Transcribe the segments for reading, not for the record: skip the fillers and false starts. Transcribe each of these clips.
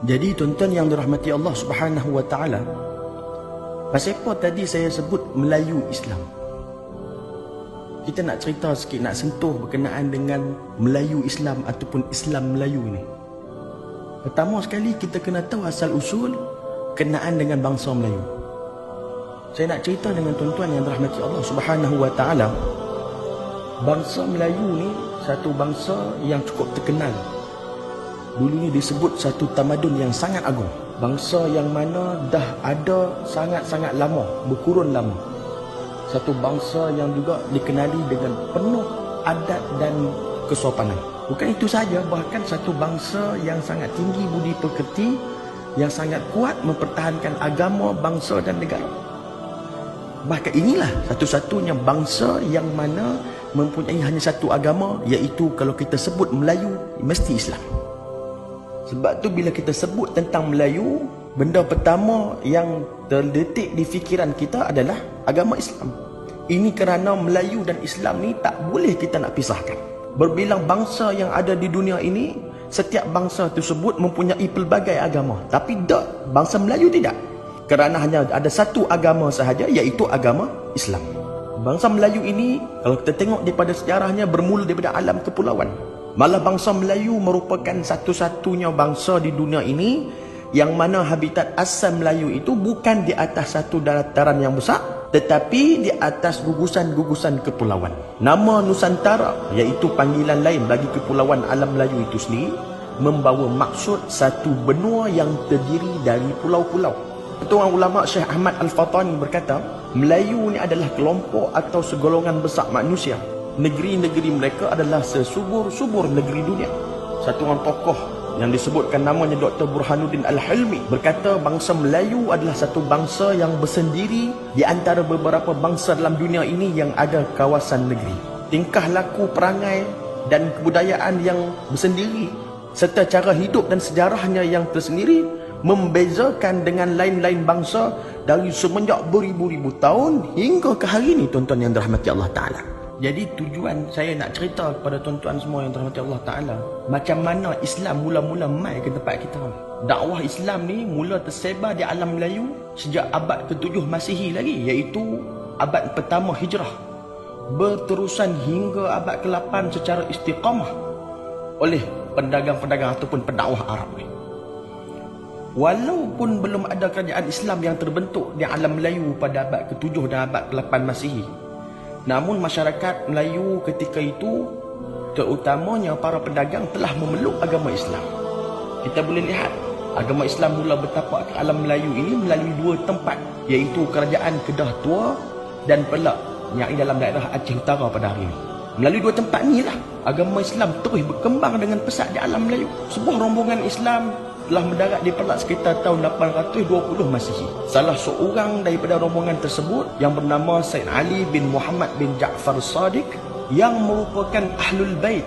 Jadi tuan-tuan yang dirahmati Allah Subhanahu wa taala, pasal apa tadi saya sebut Melayu Islam? Kita nak cerita sikit, nak sentuh berkenaan dengan Melayu Islam ataupun Islam Melayu ni. Pertama sekali kita kena tahu asal usul kenaan dengan bangsa Melayu. Saya nak cerita dengan tuan-tuan yang dirahmati Allah Subhanahu wa taala. Bangsa Melayu ni satu bangsa yang cukup terkenal. Dulunya disebut satu tamadun yang sangat agung. Bangsa yang mana dah ada sangat-sangat lama, berkurun lama. Satu bangsa yang juga dikenali dengan penuh adat dan kesopanan. Bukan itu saja, bahkan satu bangsa yang sangat tinggi budi pekerti, yang sangat kuat mempertahankan agama, bangsa dan negara. Bahkan inilah satu-satunya bangsa yang mana mempunyai hanya satu agama, iaitu kalau kita sebut Melayu, mesti Islam. Sebab tu bila kita sebut tentang Melayu, benda pertama yang terdetik di fikiran kita adalah agama Islam. Ini kerana Melayu dan Islam ni tak boleh kita nak pisahkan. Berbilang bangsa yang ada di dunia ini, setiap bangsa tersebut mempunyai pelbagai agama. Tapi tak, bangsa Melayu tidak. Kerana hanya ada satu agama sahaja, iaitu agama Islam. Bangsa Melayu ini, kalau kita tengok daripada sejarahnya, bermula daripada alam kepulauan. Malah bangsa Melayu merupakan satu-satunya bangsa di dunia ini yang mana habitat asal Melayu itu bukan di atas satu dataran yang besar, tetapi di atas gugusan-gugusan kepulauan. Nama Nusantara, iaitu panggilan lain bagi kepulauan alam Melayu itu sendiri, membawa maksud satu benua yang terdiri dari pulau-pulau. Ketua ulama Syekh Ahmad Al-Fatani berkata, Melayu ni adalah kelompok atau segolongan besar manusia. Negeri-negeri mereka adalah sesubur-subur negeri dunia. Satu orang tokoh yang disebutkan namanya Dr. Burhanuddin Al-Hilmi berkata bangsa Melayu adalah satu bangsa yang bersendiri di antara beberapa bangsa dalam dunia ini yang ada kawasan negeri. Tingkah laku, perangai dan kebudayaan yang bersendiri serta cara hidup dan sejarahnya yang tersendiri membezakan dengan lain-lain bangsa dari semenjak beribu-ribu tahun hingga ke hari ini, tuan-tuan yang dirahmati Allah Ta'ala. Jadi tujuan saya nak cerita kepada tuan-tuan semua yang dirahmati Allah Ta'ala, macam mana Islam mula-mula mai ke tempat kita. Dakwah Islam ni mula tersebar di alam Melayu sejak abad ke-7 Masihi lagi, iaitu abad pertama Hijrah, berterusan hingga abad ke-8 secara istiqamah oleh pedagang-pedagang ataupun pendakwah Arab ni. Walaupun belum ada kerajaan Islam yang terbentuk di alam Melayu pada abad ke-7 dan abad ke-8 Masihi, namun masyarakat Melayu ketika itu, terutamanya para pedagang, telah memeluk agama Islam. Kita boleh lihat agama Islam mula bertapak ke alam Melayu ini melalui dua tempat, iaitu kerajaan Kedah Tua dan Perak yang dalam daerah Aceh Utara pada hari ini. Melalui dua tempat inilah agama Islam terus berkembang dengan pesat di alam Melayu. Sebuah rombongan Islam telah mendarat di Perak sekitar tahun 820 Masihi. Salah seorang daripada rombongan tersebut yang bernama Said Ali bin Muhammad bin Ja'far Sadiq, yang merupakan Ahlul Bait,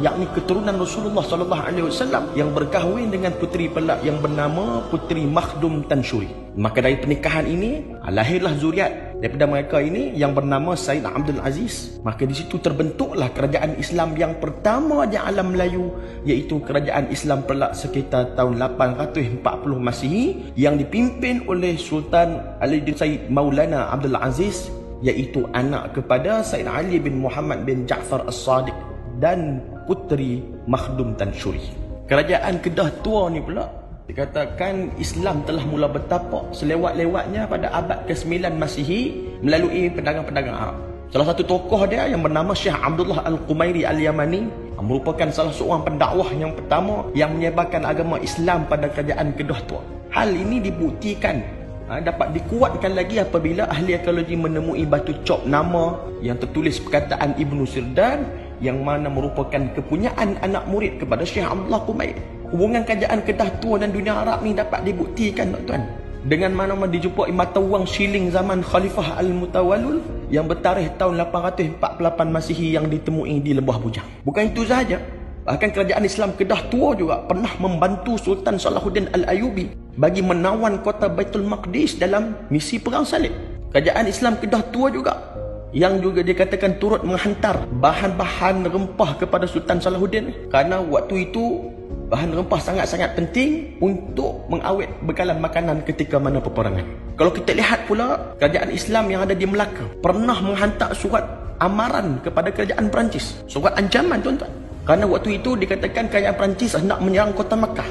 yakni keturunan Rasulullah SAW, yang berkahwin dengan puteri Perak yang bernama Puteri Makhdum Tanshuri. Maka dari pernikahan ini lahirlah zuriat daripada mereka ini yang bernama Said Abdul Aziz. Maka di situ terbentuklah kerajaan Islam yang pertama di alam Melayu, iaitu kerajaan Islam Perak sekitar tahun 840 Masihi, yang dipimpin oleh Sultan Ali bin Said Maulana Abdul Aziz, iaitu anak kepada Said Ali bin Muhammad bin Ja'far As-Sadiq dan Puteri Makhdum Tanshuri. Kerajaan Kedah Tua ni pula dikatakan Islam telah mula bertapak selewat-lewatnya pada abad ke-9 Masihi melalui pedagang-pedagang Arab. Salah satu tokoh dia yang bernama Syekh Abdullah Al-Qumairi Al-Yamani merupakan salah seorang pendakwah yang pertama yang menyebarkan agama Islam pada kerajaan Kedah Tua. Hal ini dibuktikan dapat dikuatkan lagi apabila ahli arkeologi menemui batu cop nama yang tertulis perkataan Ibnu Sirdan, yang mana merupakan kepunyaan anak murid kepada Syekh Abdullah Qumairi. Hubungan kerajaan Kedah Tua dan dunia Arab ni dapat dibuktikan, tuan-tuan, dengan mana dijumpai mata wang shilling zaman Khalifah Al-Mutawallil yang bertarikh tahun 848 Masihi yang ditemui di Lembah Bujang. Bukan itu sahaja, bahkan kerajaan Islam Kedah Tua juga pernah membantu Sultan Salahuddin Al-Ayubi bagi menawan kota Baitul Maqdis dalam misi perang salib. Kerajaan Islam Kedah Tua juga yang juga dikatakan turut menghantar bahan-bahan rempah kepada Sultan Salahuddin, kerana waktu itu bahan rempah sangat-sangat penting untuk mengawet bekalan makanan ketika mana peperangan. Kalau kita lihat pula, kerajaan Islam yang ada di Melaka pernah menghantar surat amaran kepada kerajaan Perancis, surat ancaman tuan-tuan. Kerana waktu itu dikatakan kerajaan Perancis hendak menyerang kota Makkah.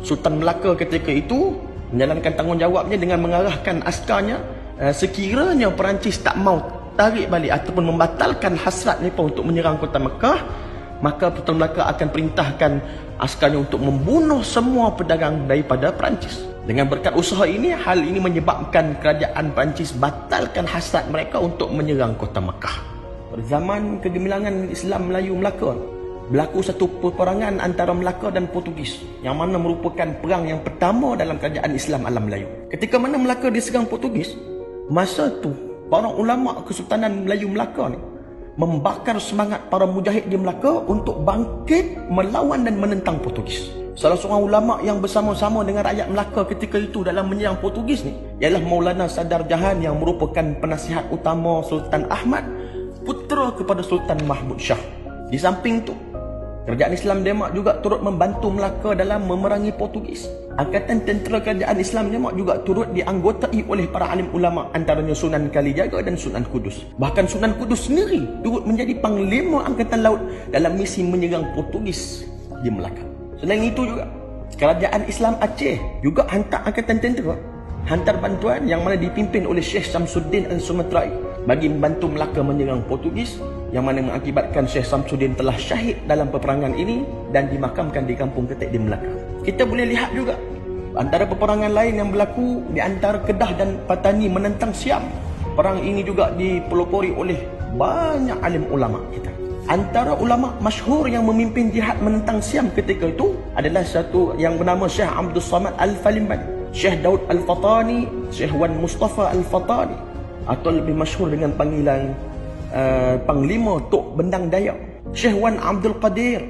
Sultan Melaka ketika itu menjalankan tanggungjawabnya dengan mengarahkan askarnya, sekiranya Perancis tak mau tarik balik ataupun membatalkan hasrat mereka untuk menyerang kota Makkah, maka Sultan Melaka akan perintahkan askarnya untuk membunuh semua pedagang daripada Perancis. Dengan berkat usaha ini, hal ini menyebabkan kerajaan Perancis batalkan hasrat mereka untuk menyerang kota Makkah. Pada zaman kegemilangan Islam Melayu Melaka, berlaku satu peperangan antara Melaka dan Portugis, yang mana merupakan perang yang pertama dalam kerajaan Islam alam Melayu. Ketika mana Melaka diserang Portugis, masa tu para ulama Kesultanan Melayu Melaka ni membakar semangat para mujahid di Melaka untuk bangkit melawan dan menentang Portugis. Salah seorang ulama yang bersama-sama dengan rakyat Melaka ketika itu dalam menyerang Portugis ni ialah Maulana Sadar Jahan, yang merupakan penasihat utama Sultan Ahmad, putera kepada Sultan Mahmud Shah. Di samping tu, kerajaan Islam Demak juga turut membantu Melaka dalam memerangi Portugis. Angkatan tentera kerajaan Islam Demak juga turut dianggotai oleh para alim ulama, antaranya Sunan Kalijaga dan Sunan Kudus. Bahkan Sunan Kudus sendiri turut menjadi panglima angkatan laut dalam misi menyerang Portugis di Melaka. Selain itu juga, kerajaan Islam Aceh juga hantar angkatan tentera, hantar bantuan yang mana dipimpin oleh Syekh Samsuddin Al-Sumatrai bagi membantu Melaka menyerang Portugis, yang mana mengakibatkan Syekh Samsuddin telah syahid dalam peperangan ini dan dimakamkan di Kampung Ketek di Melaka. Kita boleh lihat juga antara peperangan lain yang berlaku di antara Kedah dan Patani menentang Siam. Perang ini juga dipelopori oleh banyak alim ulama kita. Antara ulama masyhur yang memimpin jihad menentang Siam ketika itu adalah satu yang bernama Syekh Abdul Samad Al-Falimbani, Syekh Daud Al-Fatani, Syekh Wan Mustafa Al-Fatani, atau lebih masyhur dengan panggilan Panglima Tok Bendang Dayak, Syekh Wan Abdul Qadir,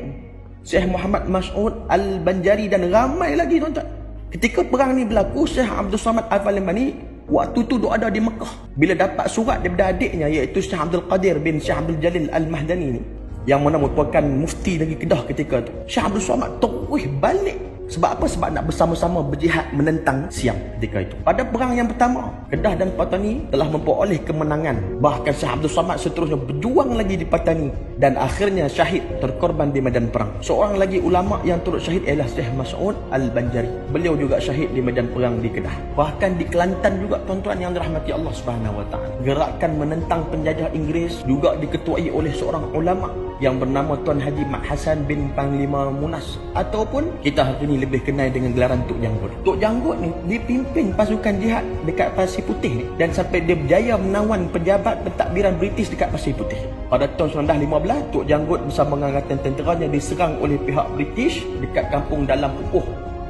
Syekh Muhammad Mas'ud Al-Banjari dan ramai lagi tuan-tuan. Ketika perang ni berlaku, Syekh Abdul Samad Al-Falimbani waktu tu ada di Mekah. Bila dapat surat daripada adiknya, iaitu Syekh Abdul Qadir bin Syekh Abdul Jalil Al-Mahdani ni, yang mana merupakan mufti dari Kedah ketika tu, Syekh Abdul Samad terus balik. Sebab apa? Sebab nak bersama-sama berjihad menentang Siam ketika itu. Pada perang yang pertama, Kedah dan Patani telah memperoleh kemenangan. Bahkan Syekh Abdul Samad seterusnya berjuang lagi di Patani dan akhirnya syahid, terkorban di medan perang. Seorang lagi ulama yang turut syahid ialah Syekh Mas'ud Al-Banjari. Beliau juga syahid di medan perang di Kedah. Bahkan di Kelantan juga tuan-tuan yang dirahmati Allah Subhanahu Wa Taala, gerakan menentang penjajah Inggeris juga diketuai oleh seorang ulama yang bernama Tuan Haji Mat Hasan bin Panglima Munas, ataupun kita hari ini lebih kenal dengan gelaran Tok Janggut. Tok Janggut ni dipimpin pasukan jihad dekat Pasir Putih ni, dan sampai dia berjaya menawan pejabat pentadbiran British dekat Pasir Putih. Pada tahun 1915, Tok Janggut bersama dengan angkatan tenteranya diserang oleh pihak British dekat kampung Dalam Pupuh,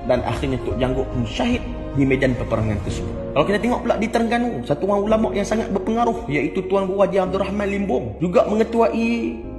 dan akhirnya Tok Janggut pun syahid di medan peperangan tersebut. Kalau kita tengok pula di Terengganu, satu orang ulama yang sangat berpengaruh iaitu Tuan Guru Haji Abdul Rahman Limbong juga mengetuai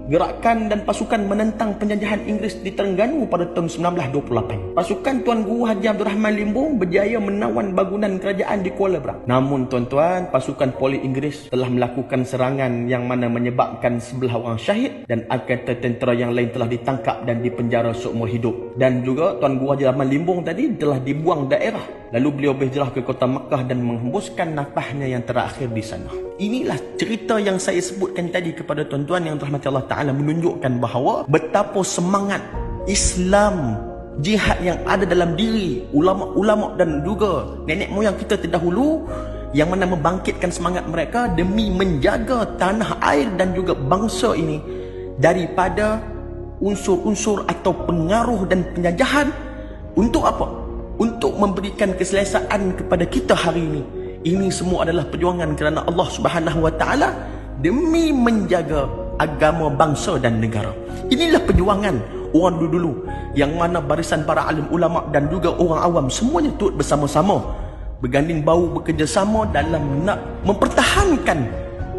gerakan dan pasukan menentang penjajahan Inggeris di Terengganu pada tahun 1928. Pasukan Tuan Guru Haji Abdul Rahman Limbong berjaya menawan bangunan kerajaan di Kuala Berang. Namun tuan-tuan, pasukan poli Inggeris telah melakukan serangan yang mana menyebabkan 11 orang syahid dan angkatan tentera yang lain telah ditangkap dan dipenjara seumur hidup. Dan juga Tuan Guru Haji Rahman Limbong tadi telah dibuang daerah. Lalu beliau berhijrah ke kota Makkah dan menghembuskan nafasnya yang terakhir di sana. Inilah cerita yang saya sebutkan tadi kepada tuan-tuan yang dirahmati Allah Ta'ala, menunjukkan bahawa betapa semangat Islam, jihad yang ada dalam diri ulama-ulama dan juga nenek moyang kita terdahulu, yang mana membangkitkan semangat mereka demi menjaga tanah air dan juga bangsa ini daripada unsur-unsur atau pengaruh dan penjajahan. Untuk apa? Untuk memberikan keselesaan kepada kita hari ini. Ini semua adalah perjuangan kerana Allah Subhanahu Wa Taala demi menjaga agama, bangsa dan negara. Inilah perjuangan orang dulu-dulu, yang mana barisan para alim ulama dan juga orang awam semuanya turut bersama-sama berganding bahu, bekerjasama dalam nak mempertahankan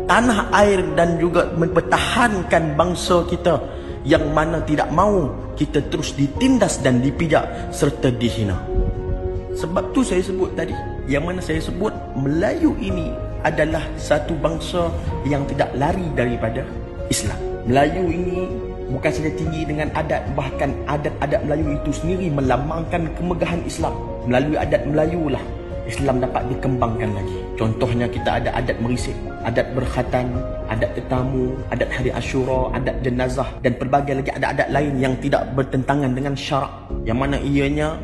tanah air dan juga mempertahankan bangsa kita, yang mana tidak mahu kita terus ditindas dan dipijak serta dihina. Sebab tu saya sebut tadi, yang mana saya sebut Melayu ini adalah satu bangsa yang tidak lari daripada Islam. Melayu ini Bukan saja tinggi dengan adat, bahkan adat-adat Melayu itu sendiri melambangkan kemegahan Islam. Melalui adat Melayu lah Islam dapat dikembangkan lagi. Contohnya kita ada adat merisik, adat berkhatan, adat tetamu, adat hari Ashura, adat jenazah dan pelbagai lagi adat-adat lain yang tidak bertentangan dengan syarak, yang mana ianya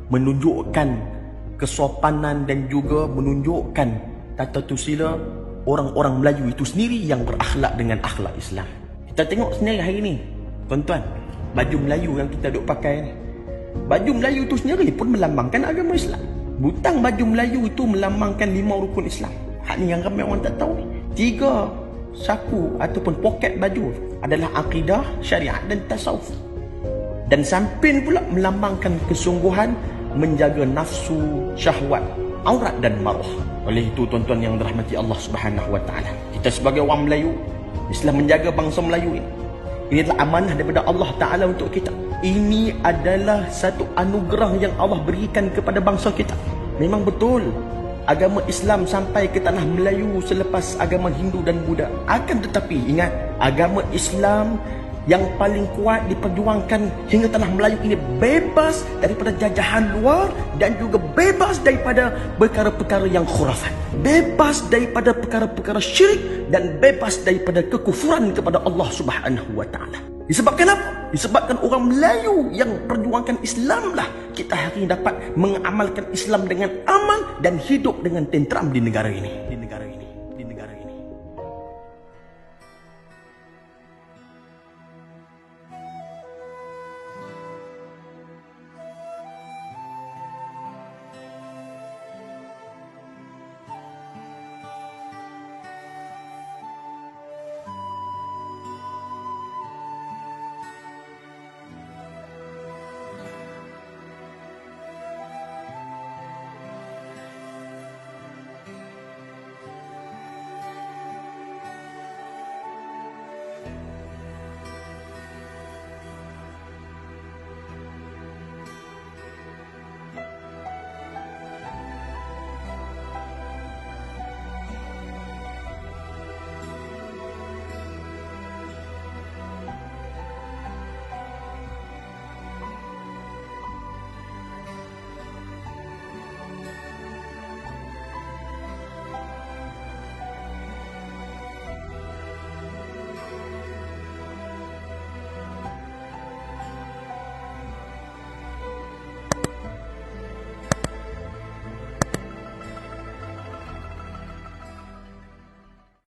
menunjukkan kesopanan dan juga menunjukkan tata tusila orang-orang Melayu itu sendiri yang berakhlak dengan akhlak Islam. Kita tengok sendiri hari ini, tuan-tuan, baju Melayu yang kita duk pakai ni. Baju Melayu itu sendiri pun melambangkan agama Islam. Butang baju Melayu itu melambangkan 5 rukun Islam. Hak ni yang ramai orang tak tahu ni. 3 saku ataupun poket baju adalah akidah, syariat dan tasawuf. Dan sampin pula melambangkan kesungguhan menjaga nafsu, syahwat, aurat dan maruah. Oleh itu tuan-tuan yang dirahmati Allah Subhanahu wa taala, kita sebagai orang Melayu, Islam menjaga bangsa Melayu ini. Ini adalah amanah daripada Allah Ta'ala untuk kita. Ini adalah satu anugerah yang Allah berikan kepada bangsa kita. Memang betul, agama Islam sampai ke tanah Melayu selepas agama Hindu dan Buddha. Akan tetapi ingat, agama Islam yang paling kuat diperjuangkan hingga tanah Melayu ini bebas daripada jajahan luar dan juga bebas daripada perkara-perkara yang khurafat, bebas daripada perkara-perkara syirik dan bebas daripada kekufuran kepada Allah Subhanahu wa taala. Disebabkan apa? Disebabkan orang Melayu yang perjuangkan Islam lah kita hari ini dapat mengamalkan Islam dengan aman dan hidup dengan tenteram di negara ini.